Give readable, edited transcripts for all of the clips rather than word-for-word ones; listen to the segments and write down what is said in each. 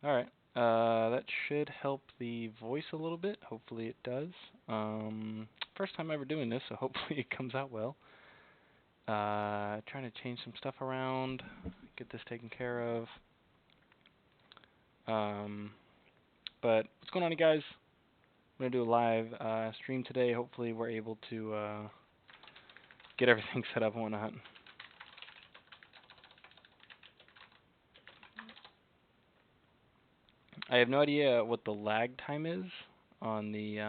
Alright. That should help the voice a little bit. Hopefully it does. First time ever doing this, so hopefully it comes out well. Trying to change some stuff around, get this taken care of. But what's going on, you guys? I'm going to do a live stream today. Hopefully we're able to get everything set up and whatnot. I have no idea what the lag time is on the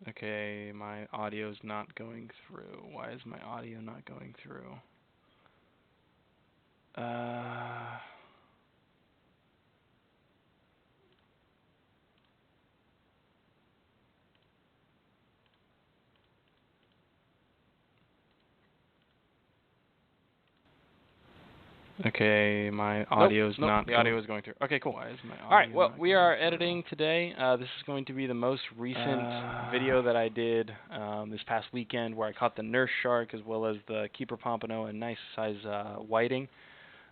okay, my audio's not going through. Why is my audio not going through? Okay, my audio's not. The audio is going through. Okay, cool. Why is my audio? All right. Well, we are editing today. This is going to be the most recent video that I did this past weekend, where I caught the nurse shark as well as the keeper pompano and nice size whiting.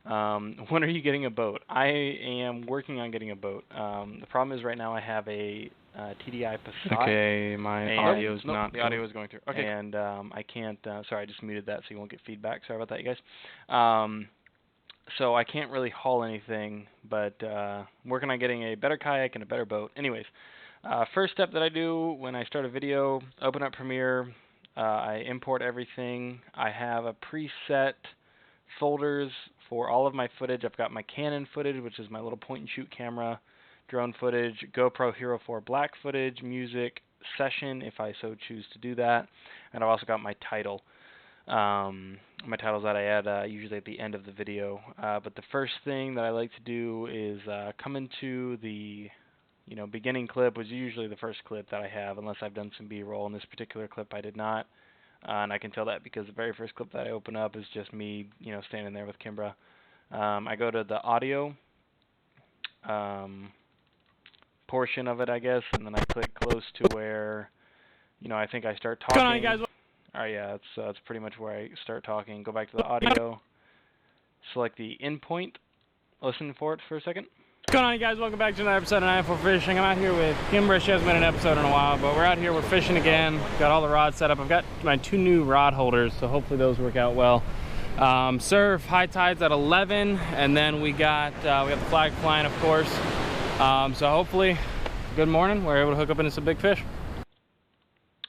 When are you getting a boat? I am working on getting a boat. The problem is right now I have a TDI Passat. Okay, my audio's not. The audio is going through. Okay. And I can't. Sorry, I just muted that so you won't get feedback. Sorry about that, you guys. So I can't really haul anything, but I'm working on getting a better kayak and a better boat. Anyways, first step that I do when I start a video, open up Premiere, I import everything. I have a preset folders for all of my footage. I've got my Canon footage, which is my little point and shoot camera, drone footage, GoPro Hero 4 Black footage, music, session if I so choose to do that, and I've also got my title. My titles that I add usually at the end of the video. But the first thing that I like to do is come into the beginning clip, which is usually the first clip that I have, unless I've done some B-roll. In this particular clip, I did not, and I can tell that because the very first clip that I open up is just me, standing there with Kimbra. I go to the audio portion of it, I guess, and then I click close to where, I think I start talking. What's going on, guys? Alright, yeah, that's pretty much where I start talking. Go back to the audio, select the in point, listen for it for a second. What's going on, you guys? Welcome back to another episode of 9-4 Fishing. I'm out here with Kimbra. She hasn't been an episode in a while, but we're out here, we're fishing again. Got all the rods set up. I've got my 2 new rod holders, so hopefully those work out well. Surf, high tides at 11, and then we got the flag flying, of course. So hopefully, good morning, we're able to hook up into some big fish.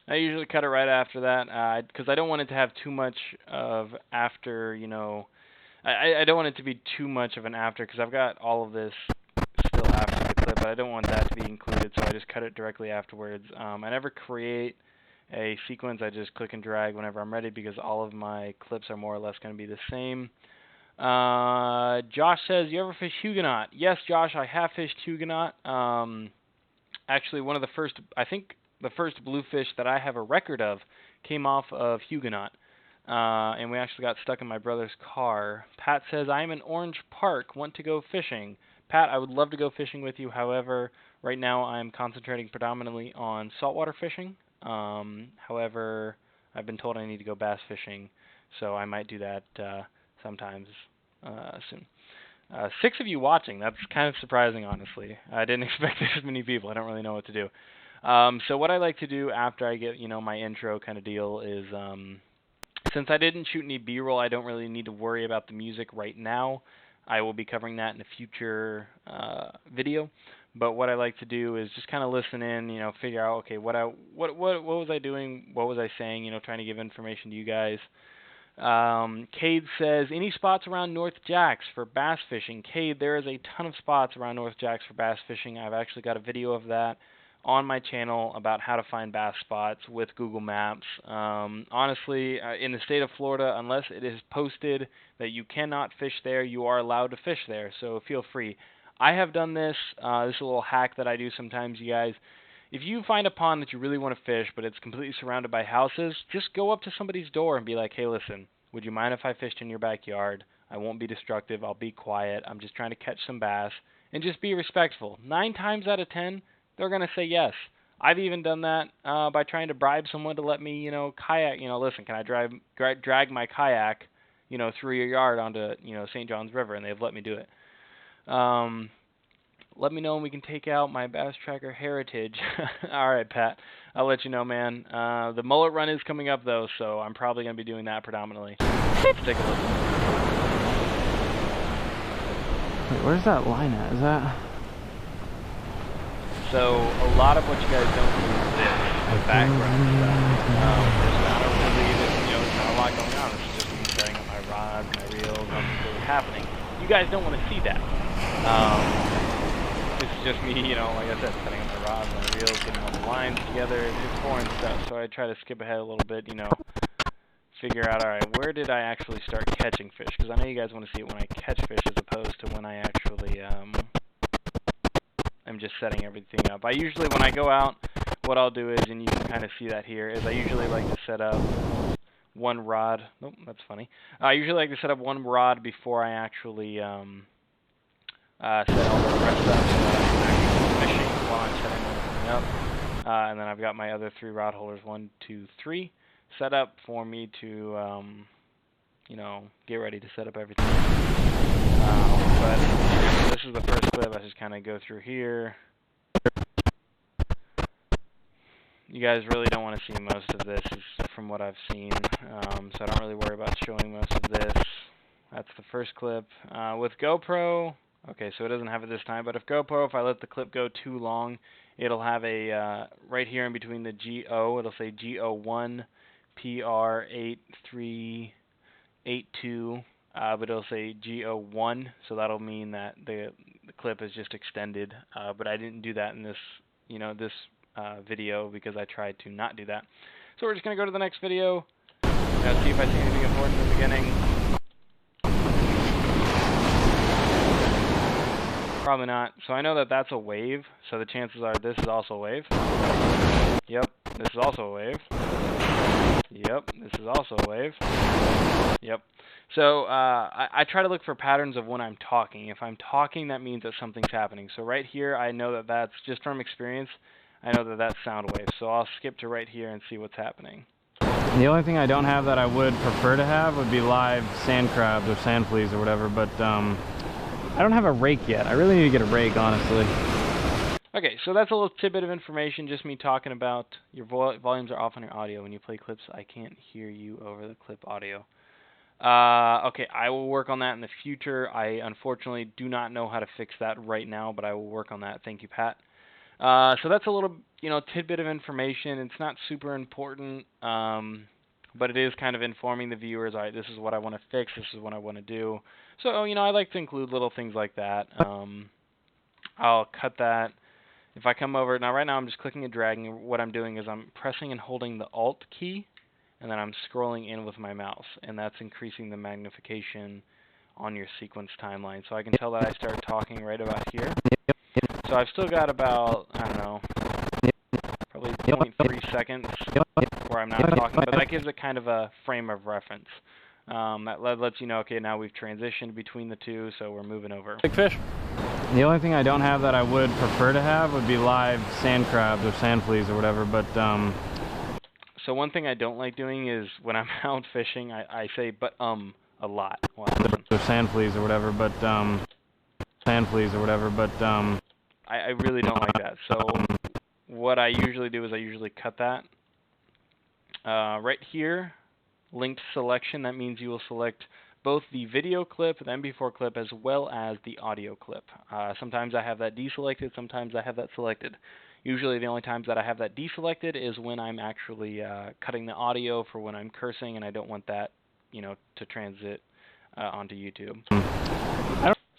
I usually cut it right after that, because I don't want it to have too much of after, I don't want it to be too much of an after, because I've got all of this still after the clip, but I don't want that to be included, so I just cut it directly afterwards. I never create a sequence, I just click and drag whenever I'm ready, because all of my clips are more or less going to be the same. Josh says, you ever fish Huguenot? Yes, Josh, I have fished Huguenot. Actually, one of the first, I think, the first bluefish that I have a record of came off of Huguenot, and we actually got stuck in my brother's car. Pat says, I'm in Orange Park, want to go fishing. Pat, I would love to go fishing with you. However, right now I'm concentrating predominantly on saltwater fishing. However, I've been told I need to go bass fishing, so I might do that sometimes soon. 6 of you watching. That's kind of surprising, honestly. I didn't expect this many people. I don't really know what to do. So what I like to do after I get, my intro kind of deal is, since I didn't shoot any B-roll, I don't really need to worry about the music right now. I will be covering that in a future video. But what I like to do is just kind of listen in, figure out, okay, what was I doing? What was I saying? Trying to give information to you guys. Cade says, any spots around North Jacks for bass fishing? Cade, there is a ton of spots around North Jacks for bass fishing. I've actually got a video of that on my channel about how to find bass spots with Google Maps. Honestly, in the state of Florida, unless it is posted that you cannot fish there, you are allowed to fish there, so feel free. I have done this. This is a little hack that I do sometimes, you guys. If you find a pond that you really want to fish, but it's completely surrounded by houses, just go up to somebody's door and be like, hey, listen, would you mind if I fished in your backyard? I won't be destructive. I'll be quiet. I'm just trying to catch some bass. And just be respectful. 9 times out of 10, they're going to say yes. I've even done that by trying to bribe someone to let me, kayak. Listen, can I drag my kayak you know, through your yard onto, you know, St. John's River, and they've let me do it. Let me know when we can take out my Bass Tracker Heritage. All right, Pat. I'll let you know, man. The mullet run is coming up, though, so I'm probably going to be doing that predominantly. Let's take a look. Wait, where's that line at? Is that... So, a lot of what you guys don't see is this, the background stuff. I don't really, you know, there's not a lot going on. This is just me setting up my rods, my reels, nothing's really happening. You guys don't want to see that. This is just me, you know, like I said, setting up my rods, my reels, getting all the lines together. It's boring stuff, so I try to skip ahead a little bit, you know, figure out, alright, where did I actually start catching fish? Because I know you guys want to see it when I catch fish as opposed to when I actually, I'm just setting everything up. I usually, when I go out, what I'll do is, and you can kind of see that here, is I usually like to set up one rod. Oh, that's funny. I usually like to set up one rod before I actually set all the rest up so that I'm actually fishing while I'm setting everything up. And then I've got my other 3 rod holders, 1, 2, 3, set up for me to, you know, get ready to set up everything. But this is the first clip. I just kind of go through here. You guys really don't want to see most of this, from what I've seen, so I don't really worry about showing most of this. That's the first clip. With GoPro, okay, so it doesn't have it this time, but if I let the clip go too long, it'll have a, right here in between the GO, it'll say GO1 PR8382, but it'll say GO1, so that'll mean that the clip is just extended, but I didn't do that in this, you know, this video because I tried to not do that. So we're just going to go to the next video, see if I see anything important in the beginning. Probably not. So I know that that's a wave, so the chances are this is also a wave. Yep, this is also a wave. Yep, this is also a wave. Yep. So I try to look for patterns of when I'm talking. If I'm talking, that means that something's happening. So right here, I know that that's, just from experience, I know that that's sound waves. So I'll skip to right here and see what's happening. The only thing I don't have that I would prefer to have would be live sand crabs or sand fleas or whatever, but I don't have a rake yet. I really need to get a rake, honestly. Okay, so that's a little tidbit of information, just me talking about your volumes are off on your audio. When you play clips, I can't hear you over the clip audio. Okay, I will work on that in the future. I unfortunately do not know how to fix that right now, but I will work on that. Thank you, Pat. So that's a little, you know, tidbit of information. It's not super important, but it is kind of informing the viewers. All right, this is what I want to fix. This is what I want to do. So, you know, I like to include little things like that. I'll cut that. If I come over, now right now I'm just clicking and dragging. What I'm doing is I'm pressing and holding the Alt key, and then I'm scrolling in with my mouse, and that's increasing the magnification on your sequence timeline. So I can tell that I start talking right about here. So I've still got about, I don't know, probably 0.3 seconds where I'm not talking, but that gives it kind of a frame of reference. That lets you know, okay, now we've transitioned between the two, so we're moving over. Big fish. The only thing I don't have that I would prefer to have would be live sand crabs or sand fleas or whatever, but So one thing I don't like doing is when I'm out fishing, I say but a lot. Wow. Or sand fleas or whatever, but sand fleas or whatever, but I really don't like that. So what I usually do is I usually cut that. Right here, linked selection, that means you will select both the video clip, the MP4 clip, as well as the audio clip. Sometimes I have that deselected, sometimes I have that selected. Usually the only times that I have that deselected is when I'm actually cutting the audio for when I'm cursing and I don't want that, you know, to transit onto YouTube.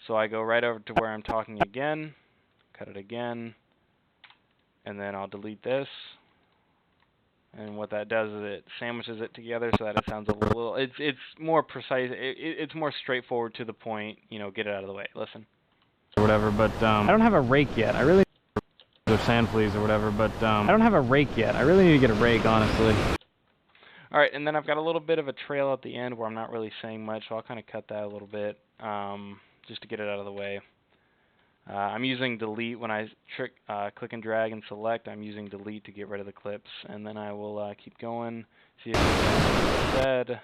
So I go right over to where I'm talking again, cut it again, and then I'll delete this. And what that does is it sandwiches it together so that it sounds a little, it's more precise, it's more straightforward to the point, you know, get it out of the way. Listen. Or whatever, but I don't have a rake yet. I really or sand fleas or whatever, but I don't have a rake yet. I really need to get a rake, honestly. All right, and then I've got a little bit of a trail at the end where I'm not really saying much, so I'll kind of cut that a little bit just to get it out of the way. I'm using delete when I click and drag and select. I'm using delete to get rid of the clips, and then I will keep going, see if it's said,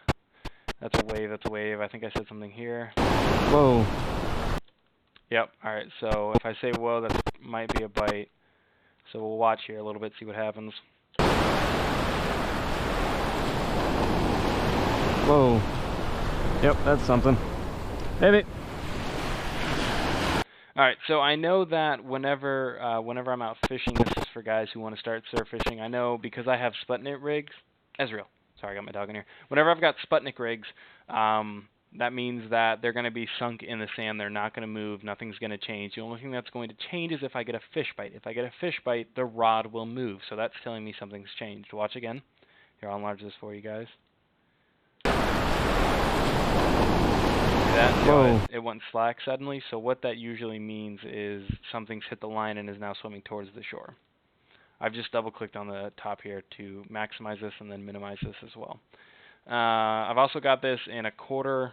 That's a wave, that's a wave. I think I said something here. Whoa. Yep, alright, so if I say whoa, that might be a bite. So we'll watch here a little bit, see what happens. Whoa. Yep, that's something. Baby. Alright, so I know that whenever I'm out fishing, this is for guys who want to start surf fishing. I know because I have Sputnik rigs. Ezreal. Sorry, I got my dog in here. Whenever I've got Sputnik rigs, that means that they're going to be sunk in the sand. They're not going to move. Nothing's going to change. The only thing that's going to change is if I get a fish bite. If I get a fish bite, the rod will move. So that's telling me something's changed. Watch again. Here, I'll enlarge this for you guys. See that? Whoa. It went slack suddenly. So what that usually means is something's hit the line and is now swimming towards the shore. I've just double-clicked on the top here to maximize this and then minimize this as well. I've also got this in a quarter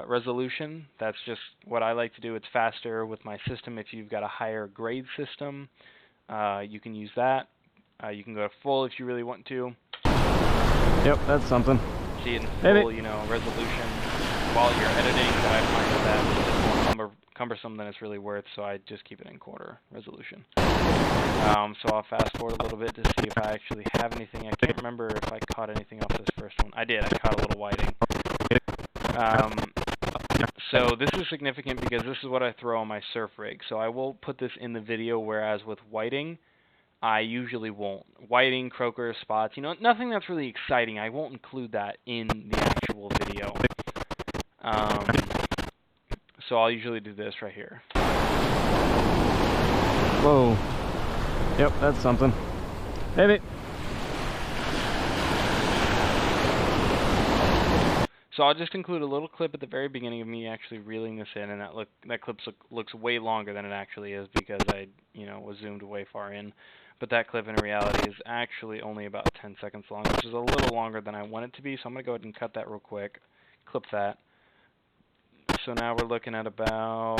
resolution. That's just what I like to do. It's faster with my system. If you've got a higher grade system, you can use that. You can go to full if you really want to. Yep, that's something. See it in full, resolution while you're editing. But I find that it's more cumbersome than it's really worth, so I just keep it in quarter resolution. So I'll fast forward a little bit to see if I actually have anything. I can't remember if I caught anything off this first one. I did. I caught a little whiting. So this is significant because this is what I throw on my surf rig. So I will put this in the video, whereas with whiting, I usually won't. Whiting, croaker, spots, nothing that's really exciting. I won't include that in the actual video. So I'll usually do this right here. Whoa. Yep, that's something. Baby. So I'll just include a little clip at the very beginning of me actually reeling this in, and that clip looks way longer than it actually is because I, was zoomed way far in. But that clip in reality is actually only about 10 seconds long, which is a little longer than I want it to be. So I'm going to go ahead and cut that real quick, clip that. So now we're looking at about,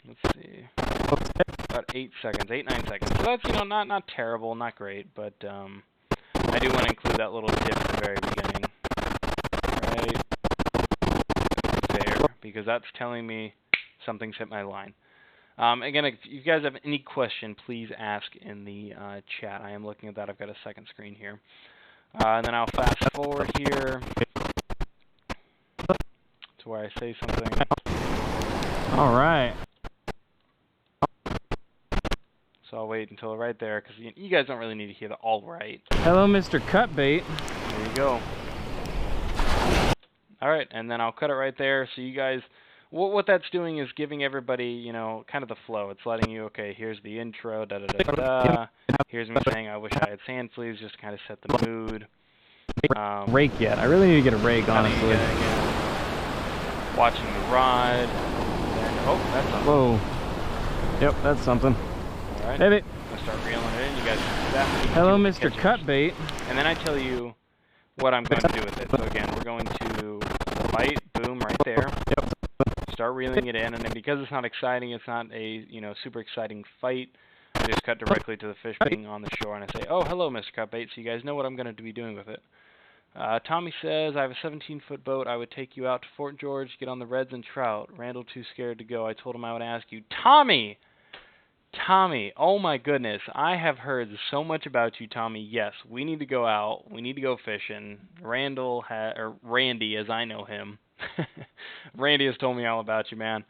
let's see, about 8 seconds, 9 seconds. So that's, not terrible, not great, but I do want to include that little dip at the very beginning, right there, because that's telling me something's hit my line. Again, if you guys have any question, please ask in the chat. I am looking at that. I've got a second screen here. And then I'll fast forward here to where I say something. All right. So I'll wait until right there, because you guys don't really need to hear the all right. Hello, Mr. Cutbait. There you go. All right, and then I'll cut it right there. So you guys, what that's doing is giving everybody, kind of the flow. It's letting you, okay, here's the intro, da-da-da-da-da. Here's me saying, I wish I had sand fleas, just to kind of set the mood. Rake yet. I really need to get a rake, honestly. Watching the ride. And, oh, that's something. Whoa. Yep, that's something. All right. Baby. I'll start reeling it in. You guys can see that. Hello, Mr. Cutbait. And then I tell you what I'm going to do with it. So again, we're going to bite, boom, right there. Yep. Start reeling it in, and then because it's not exciting, it's not a super exciting fight. I just cut directly to the fish being on the shore, and I say, "Oh, hello, Mr. Cutbait." So you guys know what I'm going to be doing with it. Tommy says, "I have a 17-foot boat. I would take you out to Fort George, get on the reds and trout. Randall too scared to go. I told him I would ask you." Tommy, oh my goodness, I have heard so much about you, Tommy. Yes, we need to go out. We need to go fishing. Or Randy, as I know him. Randy has told me all about you, man.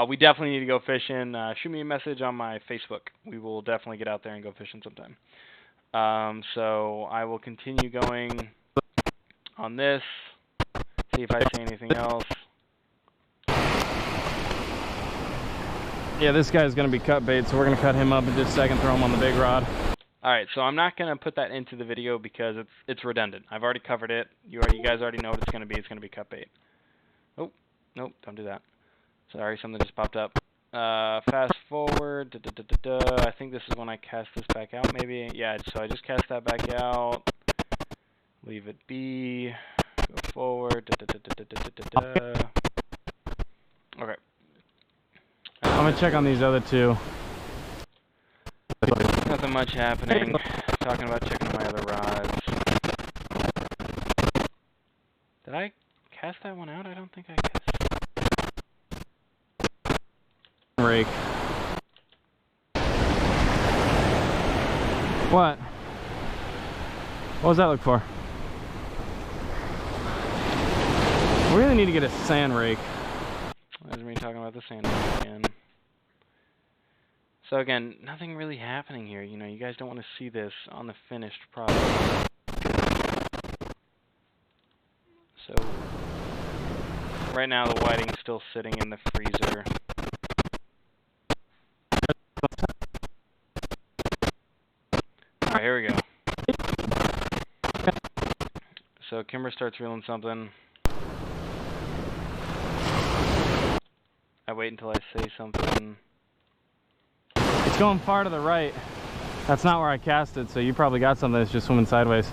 We definitely need to go fishing. Shoot me a message on my Facebook. We will definitely get out there and go fishing sometime. So I will continue going on this. See if I see anything else. Yeah, this guy's going to be cut bait, so we're going to cut him up in just a second, throw him on the big rod. Alright, so I'm not going to put that into the video because it's redundant. I've already covered it. You guys already know what it's going to be. It's going to be cut bait. Oh, nope, don't do that. Sorry, something just popped up. Fast forward. I think this is when I cast this back out, maybe. Yeah, so I just cast that back out. Leave it be. Go forward. Okay. I'm going to check on these other two. Nothing much happening. Talking about checking my other rods. rake. What? What was that look for? We really need to get a sand rake. That's me talking about the sand rake again. So again, nothing really happening here. You know, you guys don't want to see this on the finished product. So right now the whiting's still sitting in the freezer. Alright, here we go. So Kimber starts reeling something. I wait until I say something. It's going far to the right. That's not where I cast it, so you probably got something that's just swimming sideways.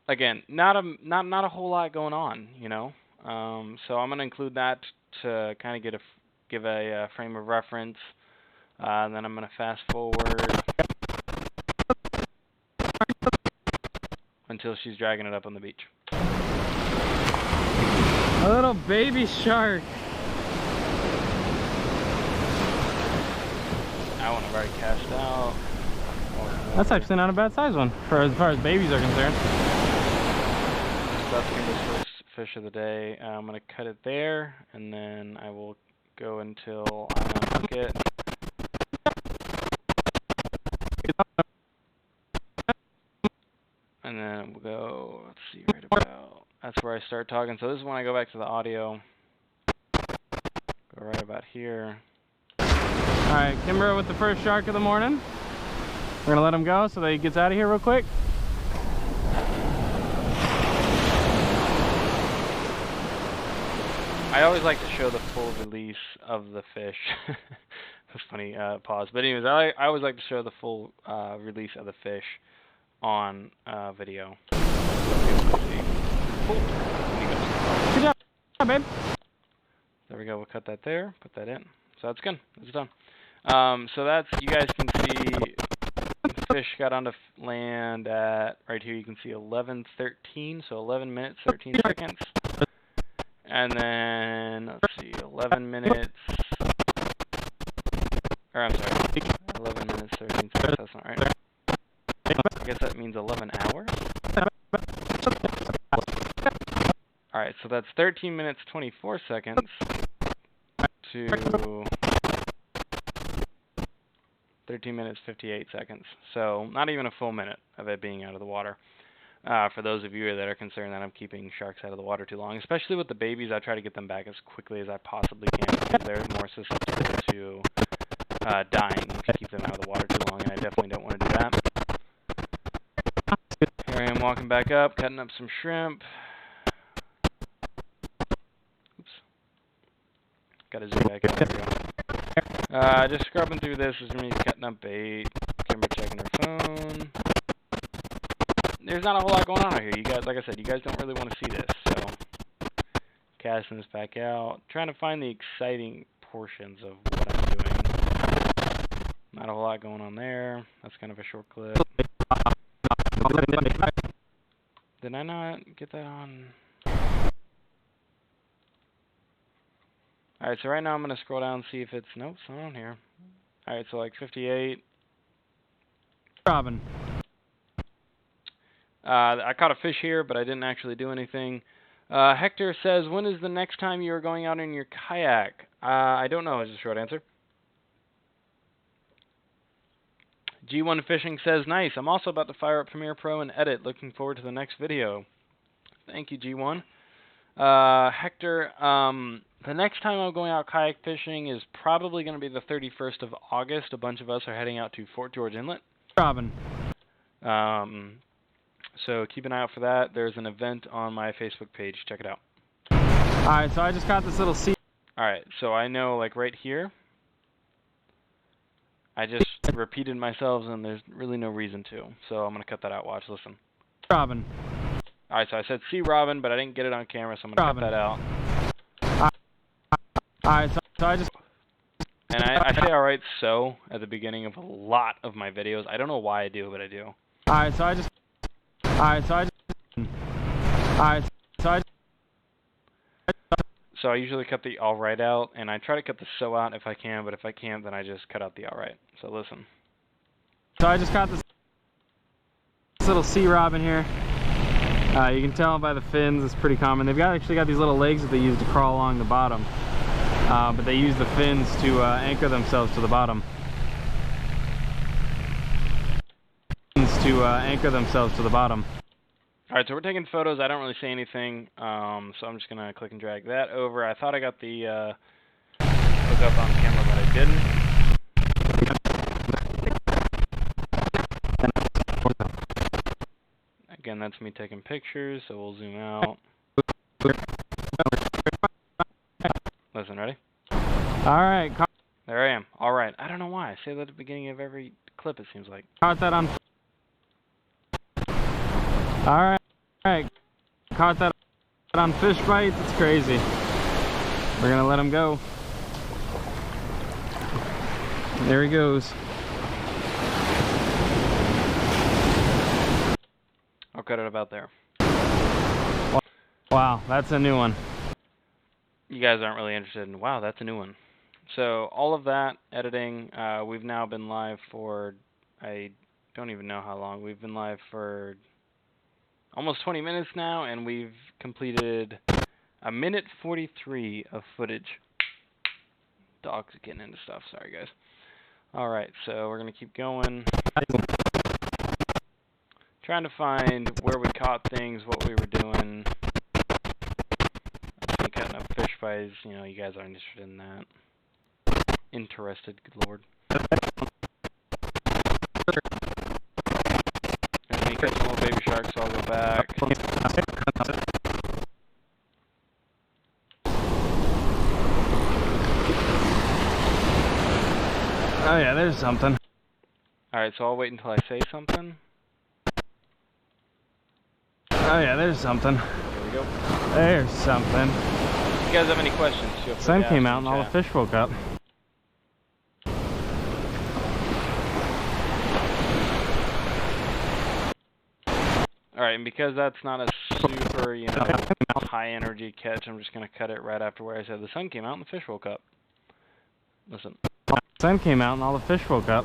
Again, not a whole lot going on, you know. So I'm gonna include that to kind of give a frame of reference. And then I'm gonna fast forward until she's dragging it up on the beach. A little baby shark. That one I've already cast out. That's actually not a bad size one for as far as babies are concerned. So that's Kimber's first fish of the day. I'm gonna cut it there, and then I will go until I unhook it. And then we'll go, let's see, right about, that's where I start talking. So this is when I go back to the audio. Go right about here. Alright, Kimber with the first shark of the morning. We're gonna let him go so that he gets out of here real quick. I always like to show the full release of the fish. That's funny, pause. But anyways, I always like to show the full release of the fish on video. Good job, babe. There we go. We'll cut that there. Put that in. So that's good. It's done. So that's, you guys can see the fish got onto land at, right here you can see 11:13, so 11 minutes, 13 seconds. And then, let's see, 11 minutes, or I'm sorry, 11 minutes, 13 seconds, that's not right. I guess that means 11 hours? Alright, so that's 13 minutes, 24 seconds to 13 minutes, 58 seconds. So, not even a full minute of it being out of the water. For those of you that are concerned that I'm keeping sharks out of the water too long, especially with the babies, I try to get them back as quickly as I possibly can because they're more susceptible to dying if you keep them out of the water too long, and I definitely don't want to do that. Here I am walking back up, cutting up some shrimp. Oops. Gotta zoom back out. There we go. Just scrubbing through this is me cutting up bait. Kimber checking her phone. There's not a whole lot going on out here. You guys, like I said, you guys don't really want to see this. So, casting this back out. Trying to find the exciting portions of what I'm doing. Not a whole lot going on there. That's kind of a short clip. Did I not get that on? Alright, so right now I'm going to scroll down and see if it's... Nope, it's not on here. Alright, so like 58. Robin. I caught a fish here, but I didn't actually do anything. Hector says, when is the next time you are going out in your kayak? I don't know is the short answer. G1 Fishing says, nice. I'm also about to fire up Premiere Pro and edit. Looking forward to the next video. Thank you, G1. Hector, the next time I'm going out kayak fishing is probably going to be the 31st of August. A bunch of us are heading out to Fort George Inlet. Robin. So keep an eye out for that. There's an event on my Facebook page. Check it out. Alright, so I just got this little sea. Alright, so I know, like, right here, I just repeated myself, and there's really no reason to. So I'm going to cut that out. Watch, listen. Robin. Alright, so I said sea robin, but I didn't get it on camera, so I'm going to cut that out. Alright, so I just... And I say alright so at the beginning of a lot of my videos. I don't know why I do, but I do. Alright, so I just... So I usually cut the all right out, and I try to cut the so out if I can, but if I can't, then I just cut out the all right. So listen. So I just caught this little sea robin here. You can tell by the fins, it's pretty common. They've actually got these little legs that they use to crawl along the bottom. But they use the fins to anchor themselves to the bottom. Alright, so we're taking photos. I don't really say anything, so I'm just going to click and drag that over. I thought I got the hookup on camera, but I didn't. Again, that's me taking pictures, so we'll zoom out. Listen, ready? Alright. There I am. Alright. I don't know why. I say that at the beginning of every clip, it seems like. Caught that on... Alright. Caught that on fish bites. It's crazy. We're gonna let him go. There he goes. I'll cut it about there. Wow, that's a new one. You guys aren't really interested in, wow, that's a new one. So all of that editing, we've now been live for, I don't even know how long. We've been live for almost 20 minutes now, and we've completed 1:43 of footage. Dog's getting into stuff, sorry guys. Alright, so we're going to keep going. Trying to find where we caught things, what we were doing. I think cutting up fish bites, you know, you guys aren't interested in that. Interested, good lord. There's me catching little baby sharks, so I'll go back. Oh yeah, there's something. Alright, so I'll wait until I say something. Oh yeah, there's something. There we go. There's something. If you guys have any questions, feel free to Sun ask came in out and all the chat. fish woke up. Alright, and because that's not a super, you know, high energy catch, I'm just going to cut it right after where I said the sun came out and the fish woke up. Listen. Sun came out and all the fish woke up.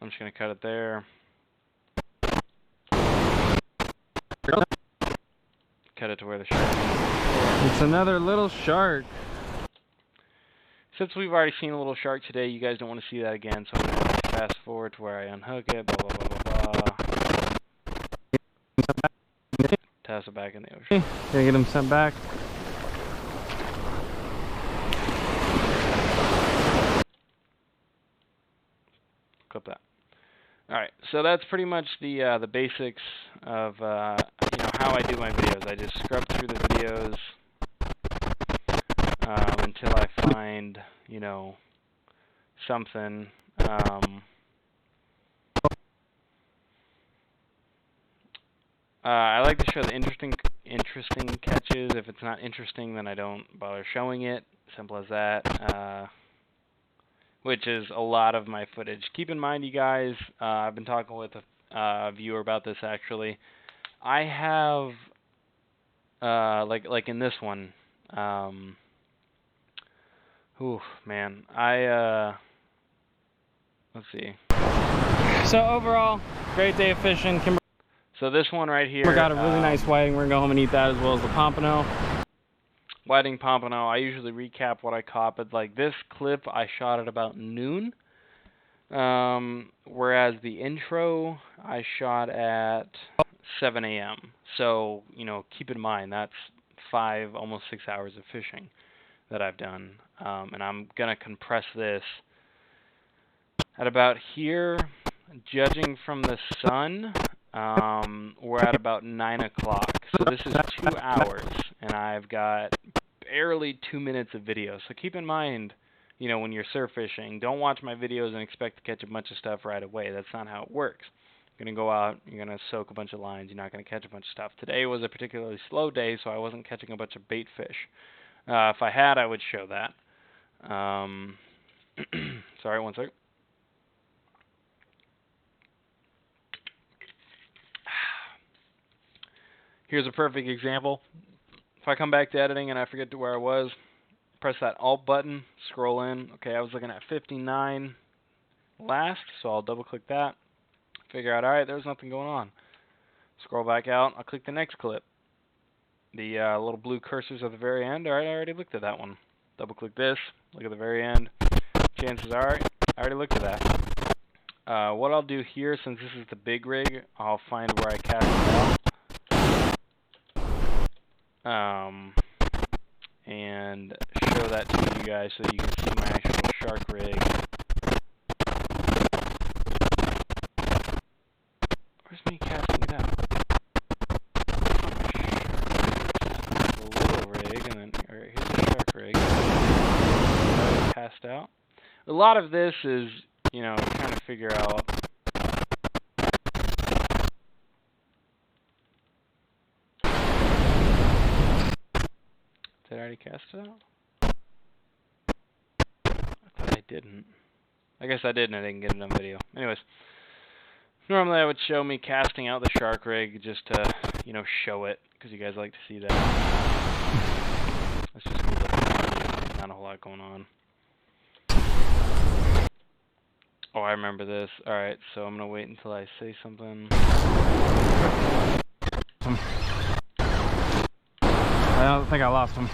I'm just going to cut it there. Cut it to where the shark is. It's another little shark. Since we've already seen a little shark today, you guys don't want to see that again, so I'm going to fast forward to where I unhook it, blah, blah, blah, blah, blah. Toss it back in the ocean. Gonna get him sent back. Clip that. Alright, so that's pretty much the basics of you know, how I do my videos. I just scrub through the videos until I find, you know, something. I like to show the interesting catches. If it's not interesting, then I don't bother showing it. Simple as that. Which is a lot of my footage. Keep in mind, you guys, I've been talking with a viewer about this actually. I have, like in this one, ooh, man, let's see. So overall, great day of fishing. Kimber So this one right here. got a really nice whiting. We're gonna go home and eat that, as well as the pompano. Whiting pompano. I usually recap what I caught, but like this clip I shot at about noon. Whereas the intro I shot at 7 a.m. So, you know, keep in mind that's 5, almost 6 hours of fishing that I've done. And I'm gonna compress this at about here, judging from the sun. We're at about 9 o'clock. So this is 2 hours, and I've got barely 2 minutes of video. So keep in mind, you know, when you're surf fishing, don't watch my videos and expect to catch a bunch of stuff right away. That's not how it works. You're going to go out, you're going to soak a bunch of lines, you're not going to catch a bunch of stuff. Today was a particularly slow day, so I wasn't catching a bunch of bait fish. If I had, I would show that. Sorry, one second. Here's a perfect example. If I come back to editing and I forget to where I was, press that Alt button, scroll in. Okay, I was looking at 59 last, so I'll double click that. Figure out, alright, there's nothing going on. Scroll back out, I'll click the next clip. The little blue cursors at the very end, alright, I already looked at that one. Double click this, look at the very end. Chances are, I already looked at that. What I'll do here, since this is the big rig, I'll find where I cast it out. And show that to you guys so you can see my actual shark rig. Where's me casting it out? The little rig, and then here's the shark rig. Cast out. A lot of this is, you know, trying to figure out. Did I already cast it out? I thought I didn't. I guess I did and I didn't get it on video. Anyways, normally I would show me casting out the shark rig just to, you know, show it, because you guys like to see that. That's just me looking, not a whole lot going on. Oh, I remember this. Alright, so I'm going to wait until I say something. I don't think I lost him.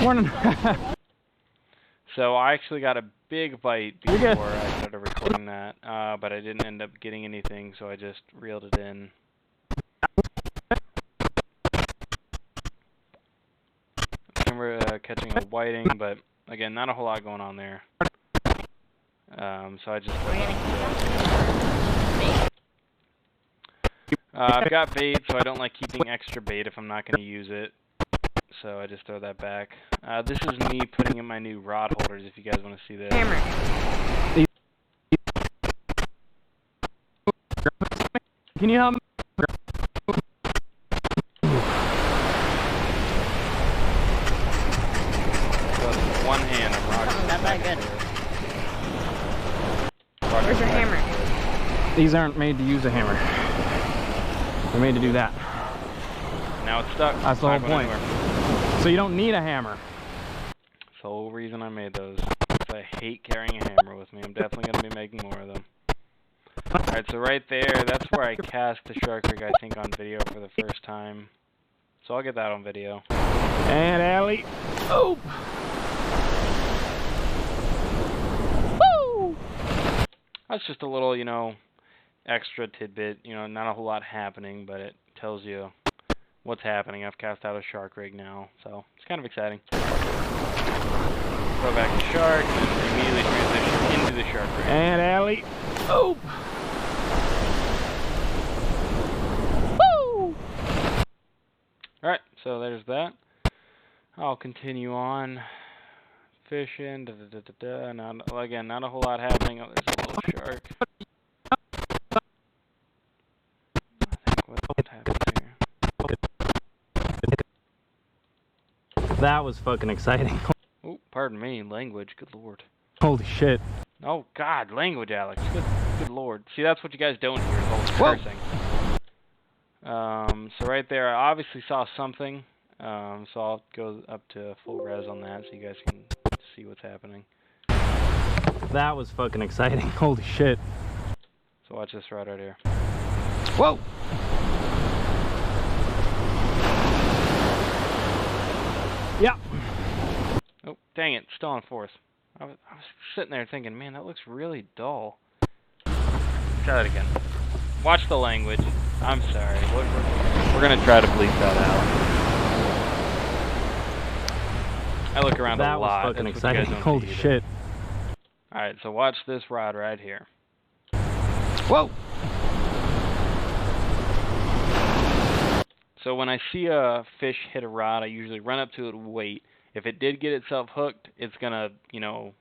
Morning. So I actually got a big bite before I started recording that, but I didn't end up getting anything, so I just reeled it in. Camera catching a whiting, but again, not a whole lot going on there. So I just I've got bait, so I don't like keeping extra bait if I'm not going to use it. So I just throw that back. This is me putting in my new rod holders, if you guys want to see this. Hammer. Can you help me? So with one hand, I'm rocking. Not that good. Where's your hammer? These aren't made to use a hammer. They're made to do that. Now it's stuck. That's the whole point. So you don't need a hammer. That's the whole reason I made those. I hate carrying a hammer with me. I'm definitely going to be making more of them. Alright, so right there, that's where I cast the shark rig, I think, on video for the first time. So I'll get that on video. And Allie. Oh! Woo! That's just a little, you know, extra tidbit. You know, not a whole lot happening, but it tells you what's happening. I've cast out a shark rig now, so it's kind of exciting. Throw back the shark, and immediately transition into the shark rig. And Allie. Oh! Woo! Alright, so there's that. I'll continue on fishing. Again, not a whole lot happening. Oh, there's a little shark. I think what happened here. That was fucking exciting. Oh, pardon me, language. Good lord. Holy shit. Oh God, language, Alex. Good lord. See, that's what you guys don't hear, is all the cursing. So right there, I obviously saw something. So I'll go up to full res on that so you guys can see what's happening. That was fucking exciting. Holy shit. So watch this rod right here. Whoa! Yeah. Oh, dang it, still on fourth. I was sitting there thinking, man, that looks really dull. Try that again. Watch the language. I'm sorry. We're going to try to bleep that out. I look around a lot. That was fucking That's exciting. Holy shit. Alright, so watch this rod right here. Whoa! So when I see a fish hit a rod, I usually run up to it and wait. If it did get itself hooked, it's going to, you know,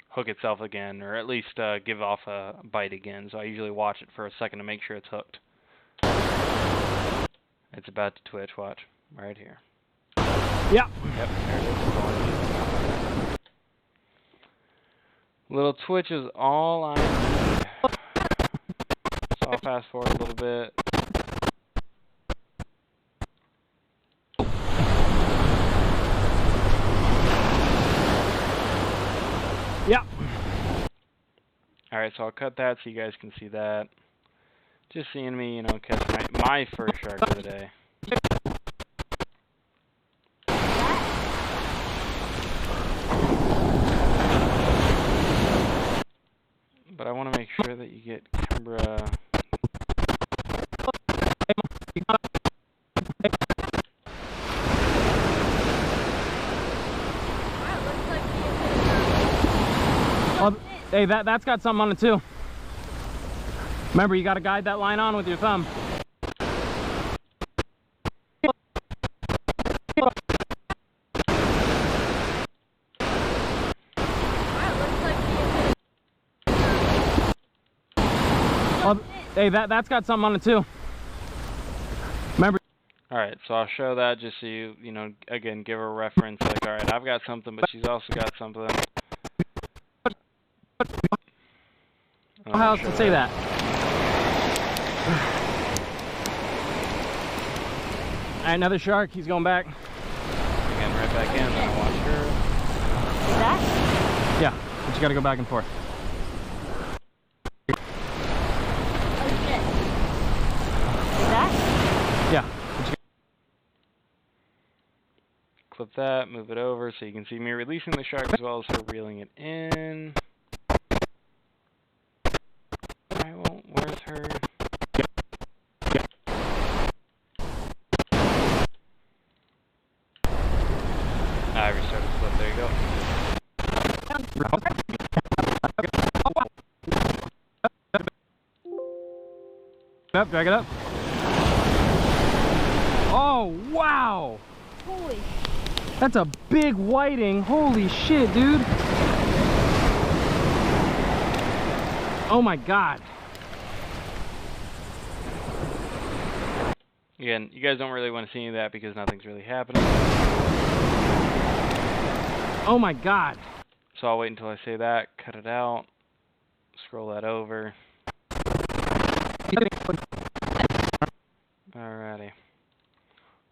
hook itself again, or at least give off a bite again. So I usually watch it for a second to make sure it's hooked. It's about to twitch, watch. Right here. Yeah. Yep, there it is. Little twitch is all I need. So I'll fast forward a little bit. Alright, so I'll cut that so you guys can see that. Just seeing me, you know, catch my first shark of the day. But I want to make sure that you get camera. Oh, hey, that's got something on it too. Remember, you got to guide that line on with your thumb. Oh, hey, that's got something on it too. Remember. Alright, so I'll show that just so you know, again, give her a reference. Like, alright, I've got something, but she's also got something. How else to say that? Alright, another shark. He's going back. Again, right back in. Then I watch her. That? Yeah, but you got to go back and forth. Oh shit. That? Yeah. Clip that, move it over so you can see me releasing the shark as well as her reeling it in. Alright, well, where's her? I restarted the clip, there you go. Up, drag it up. Oh, wow! Holy. That's a big whiting. Holy shit, dude. Oh my god. Again, you guys don't really want to see any of that because nothing's really happening. Oh my god. So I'll wait until I say that, cut it out, scroll that over. Alrighty.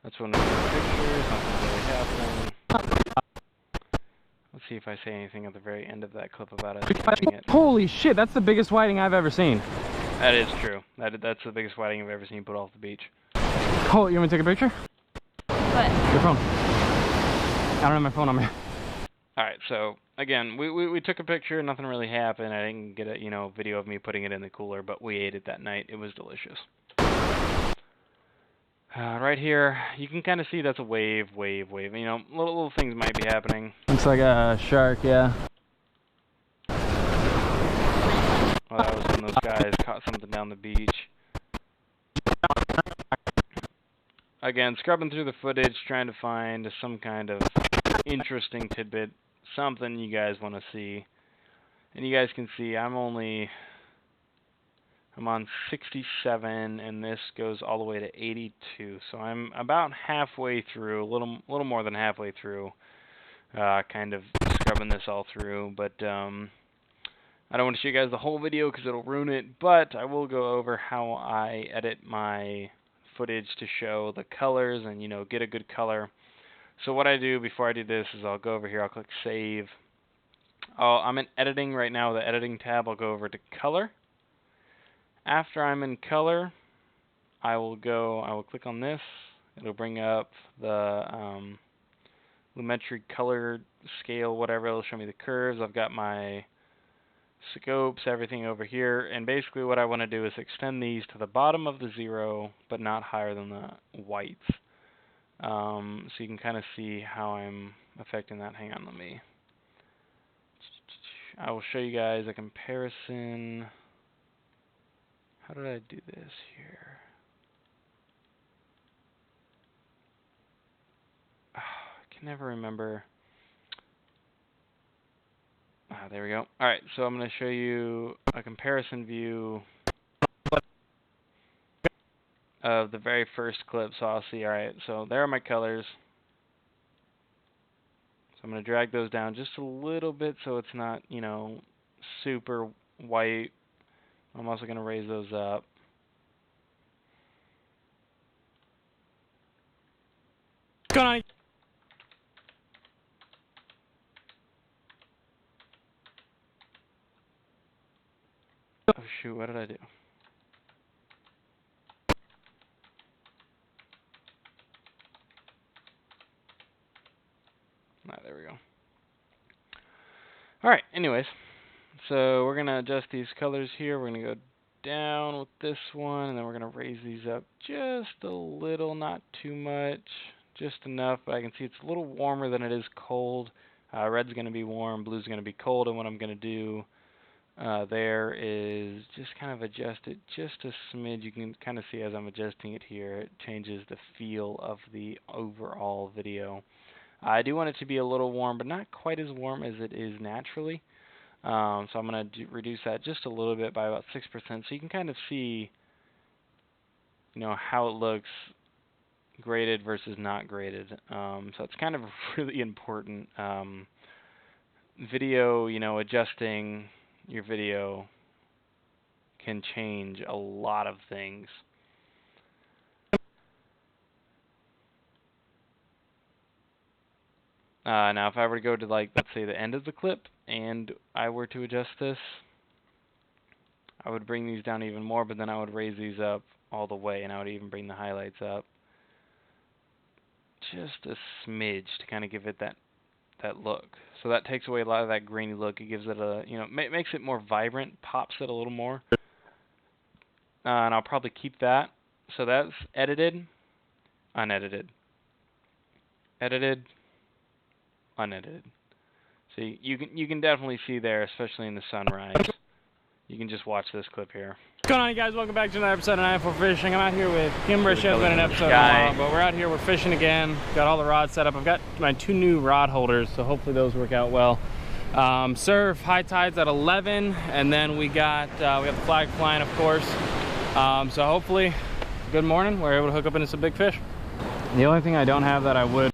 That's when we get pictures, nothing's really happening. Let's see if I say anything at the very end of that clip about us catching it. Holy shit, that's the biggest whiting I've ever seen. That is true. That's the biggest whiting I've ever seen put off the beach. Oh, you want me to take a picture? What? Your phone. I don't have my phone on me. Alright, so again, we took a picture, nothing really happened. I didn't get a video of me putting it in the cooler, but we ate it that night. It was delicious. Right here, you can kind of see that's a wave. You know, little things might be happening. Looks like a shark, yeah. Well, that was when those guys caught something down the beach. Again, scrubbing through the footage, trying to find some kind of interesting tidbit, something you guys want to see. And you guys can see I'm on 67, and this goes all the way to 82. So I'm about halfway through, a little more than halfway through, kind of scrubbing this all through. But I don't want to show you guys the whole video because it'll ruin it. But I will go over how I edit my footage to show the colors and get a good color. So what I do before I do this is I'll go over here. I'll click Save. I'm in editing right now. The editing tab. I'll go over to Color. After I'm in color, I will click on this. It'll bring up the Lumetri color scale, whatever. It'll show me the curves. I've got my scopes, everything over here. And basically what I want to do is extend these to the bottom of the 0, but not higher than the whites. So you can kind of see how I'm affecting that. Hang on, I will show you guys a comparison. How did I do this here? Oh, I can never remember. There we go. Alright, so I'm going to show you a comparison view of the very first clip. So I'll see, alright, so there are my colors. So I'm going to drag those down just a little bit so it's not, super white. I'm also going to raise those up. Good night. Oh shoot, what did I do? Ah, there we go. Alright, anyways. So we're going to adjust these colors here. We're going to go down with this one, and then we're going to raise these up just a little, not too much, just enough. But I can see it's a little warmer than it is cold. Red's going to be warm, blue's going to be cold, and what I'm going to do there is just kind of adjust it just a smidge. You can kind of see as I'm adjusting it here, it changes the feel of the overall video. I do want it to be a little warm, but not quite as warm as it is naturally. So I'm going to reduce that just a little bit by about 6%, so you can kind of see, how it looks graded versus not graded. So it's kind of really important. Video, adjusting your video can change a lot of things. Now, if I were to go to, let's say the end of the clip, and I were to adjust this, I would bring these down even more, but then I would raise these up all the way, and I would even bring the highlights up just a smidge to kind of give it that look. So that takes away a lot of that grainy look. It gives it a, makes it more vibrant, pops it a little more. And I'll probably keep that. So that's edited, unedited, edited, unedited. So you can definitely see there, especially in the sunrise. You can just watch this clip here. What's going on, you guys? Welcome back to another episode of 9for Fishing. I'm out here with Kimber. She hasn't been an episode in a while, but we're out here, we're fishing again. Got all the rods set up. I've got my 2 new rod holders, so hopefully those work out well. Surf, high tides at 11, and then we got the flag flying, of course. So hopefully, good morning, we're able to hook up into some big fish. The only thing I don't have that I would.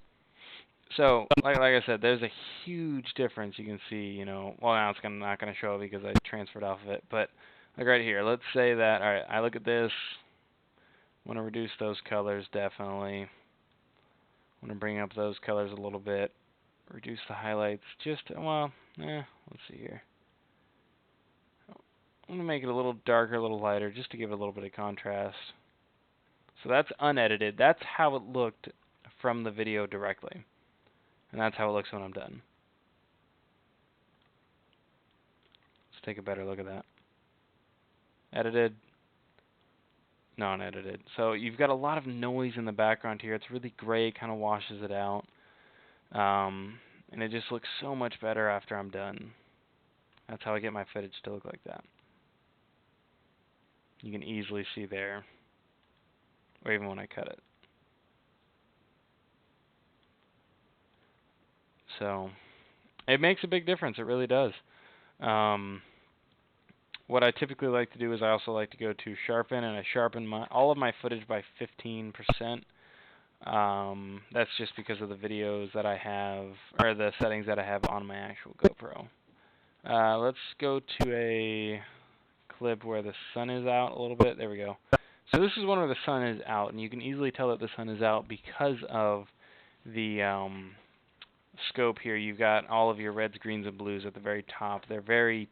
So, like I said, there's a huge difference. You can see, well, now it's not going to show because I transferred off of it. But, like right here, let's say that, all right, I look at this. I want to reduce those colors, definitely. I want to bring up those colors a little bit. Reduce the highlights just, let's see here. I'm going to make it a little darker, a little lighter, just to give it a little bit of contrast. So that's unedited. That's how it looked from the video directly. And that's how it looks when I'm done. Let's take a better look at that. Edited, non-edited. So you've got a lot of noise in the background here. It's really gray, it kind of washes it out. And it just looks so much better after I'm done. That's how I get my footage to look like that. You can easily see there, or even when I cut it. So it makes a big difference. It really does. What I typically like to do is I also like to go to sharpen, and I sharpen all of my footage by 15%. That's just because of the videos that I have, or the settings that I have on my actual GoPro. Let's go to a clip where the sun is out a little bit. There we go. So this is one where the sun is out, and you can easily tell that the sun is out because of the scope here. You've got all of your reds, greens, and blues at the very top. They're very,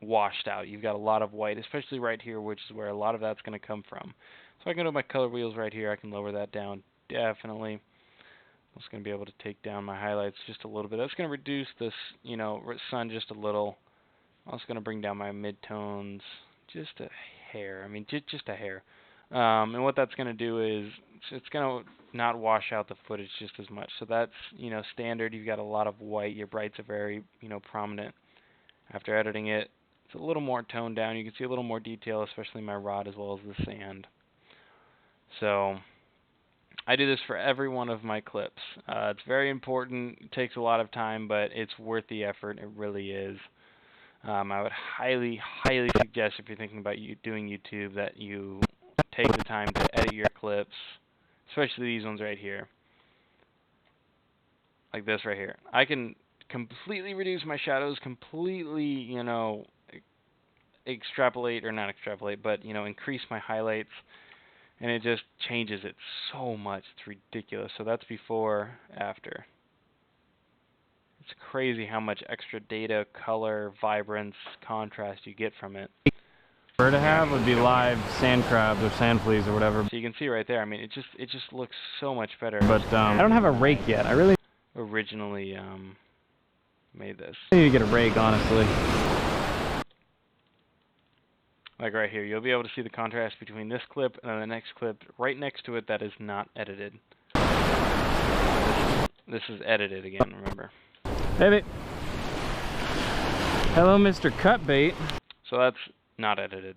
washed out. You've got a lot of white, especially right here, which is where a lot of that's going to come from. So I can go to my color wheels right here. I can lower that down definitely. I'm just going to be able to take down my highlights just a little bit. That's going to reduce this, sun just a little. I'm also going to bring down my midtones just a hair. I mean, just a hair. And what that's going to do is it's going to not wash out the footage just as much. So that's, standard. You've got a lot of white. Your brights are very, prominent. After editing it, it's a little more toned down. You can see a little more detail, especially my rod as well as the sand. So I do this for every one of my clips. It's very important. It takes a lot of time, but it's worth the effort. It really is. I would highly, highly suggest if you're thinking about doing YouTube that you take the time to edit your clips, especially these ones right here, like this right here. I can completely reduce my shadows, completely, extrapolate, or not extrapolate, but, increase my highlights, and it just changes it so much. It's ridiculous. So that's before, after. It's crazy how much extra data, color, vibrance, contrast you get from it. Prefer to have would be live sand crabs or sand fleas or whatever. So you can see right there. I mean, it just looks so much better. But I don't have a rake yet. I really Originally made this. need to get a rake, honestly. Like right here, you'll be able to see the contrast between this clip and then the next clip right next to it that is not edited. This is edited again, remember. Hey, babe. Hello, Mr. Cutbait. So that's not edited.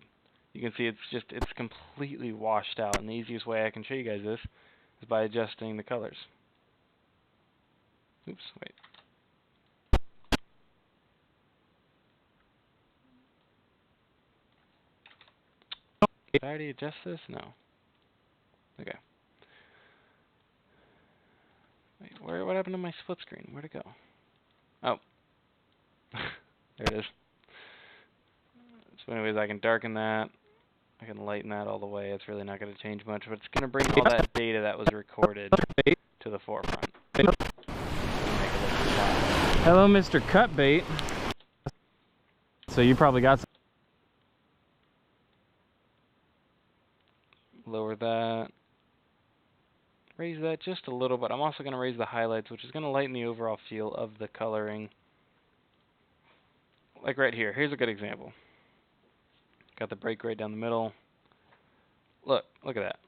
You can see it's completely washed out, and the easiest way I can show you guys this is by adjusting the colors. Oops, wait. Did I already adjust this? No. Okay. Wait, what happened to my split screen? Where'd it go? Oh. There it is. So anyways, I can darken that. I can lighten that all the way. It's really not going to change much, but it's going to bring all that data that was recorded to the forefront. Make it look alive. Hello, Mr. Cutbait. So you probably got some. Lower that. Raise that just a little bit. I'm also going to raise the highlights, which is going to lighten the overall feel of the coloring. Like right here. Here's a good example. Got the break right down the middle. Look at that.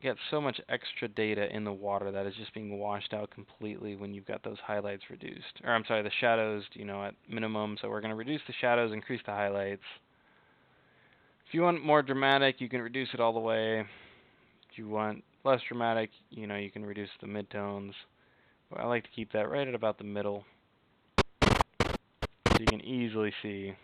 You got so much extra data in the water that is just being washed out completely when you've got those highlights reduced. Or I'm sorry, the shadows, at minimum. So we're going to reduce the shadows, increase the highlights. If you want more dramatic, you can reduce it all the way. If you want less dramatic, you can reduce the midtones. But I like to keep that right at about the middle. So you can easily see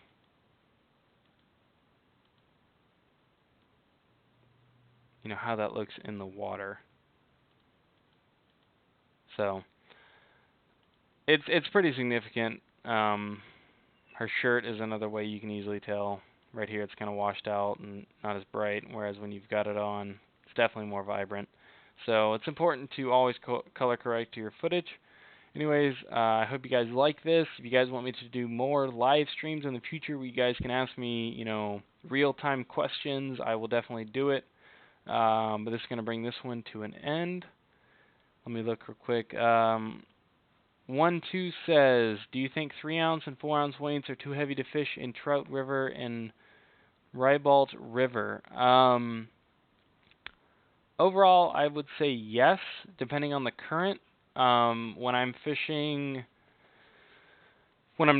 how that looks in the water. So it's pretty significant. Her shirt is another way you can easily tell. Right here it's kind of washed out and not as bright, whereas when you've got it on, it's definitely more vibrant. So it's important to always color correct your footage. Anyways, I hope you guys like this. If you guys want me to do more live streams in the future where you guys can ask me, real-time questions, I will definitely do it. But this is going to bring this one to an end. Let me look real quick. 1-2 says, do you think 3-ounce and 4-ounce weights are too heavy to fish in Trout River and Ribalt River? Overall, I would say yes, depending on the current. When I'm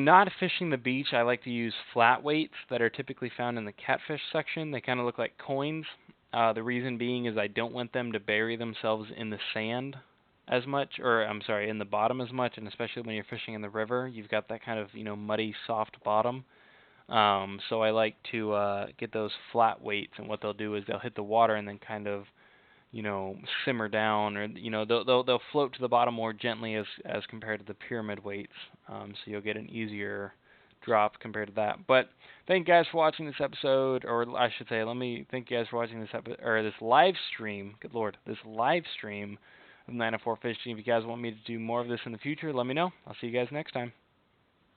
not fishing the beach, I like to use flat weights that are typically found in the catfish section. They kind of look like coins. The reason being is I don't want them to bury themselves in the sand as much, or I'm sorry, in the bottom as much, and especially when you're fishing in the river, you've got that kind of, muddy, soft bottom. So I like to get those flat weights, and what they'll do is they'll hit the water and then kind of, simmer down, or they'll float to the bottom more gently as compared to the pyramid weights. So you'll get an easier drop compared to that. But thank you guys for watching this episode, or I should say, let me thank you guys for watching this this live stream. Good Lord, this live stream of 904 Fishing. If you guys want me to do more of this in the future, let me know. I'll see you guys next time.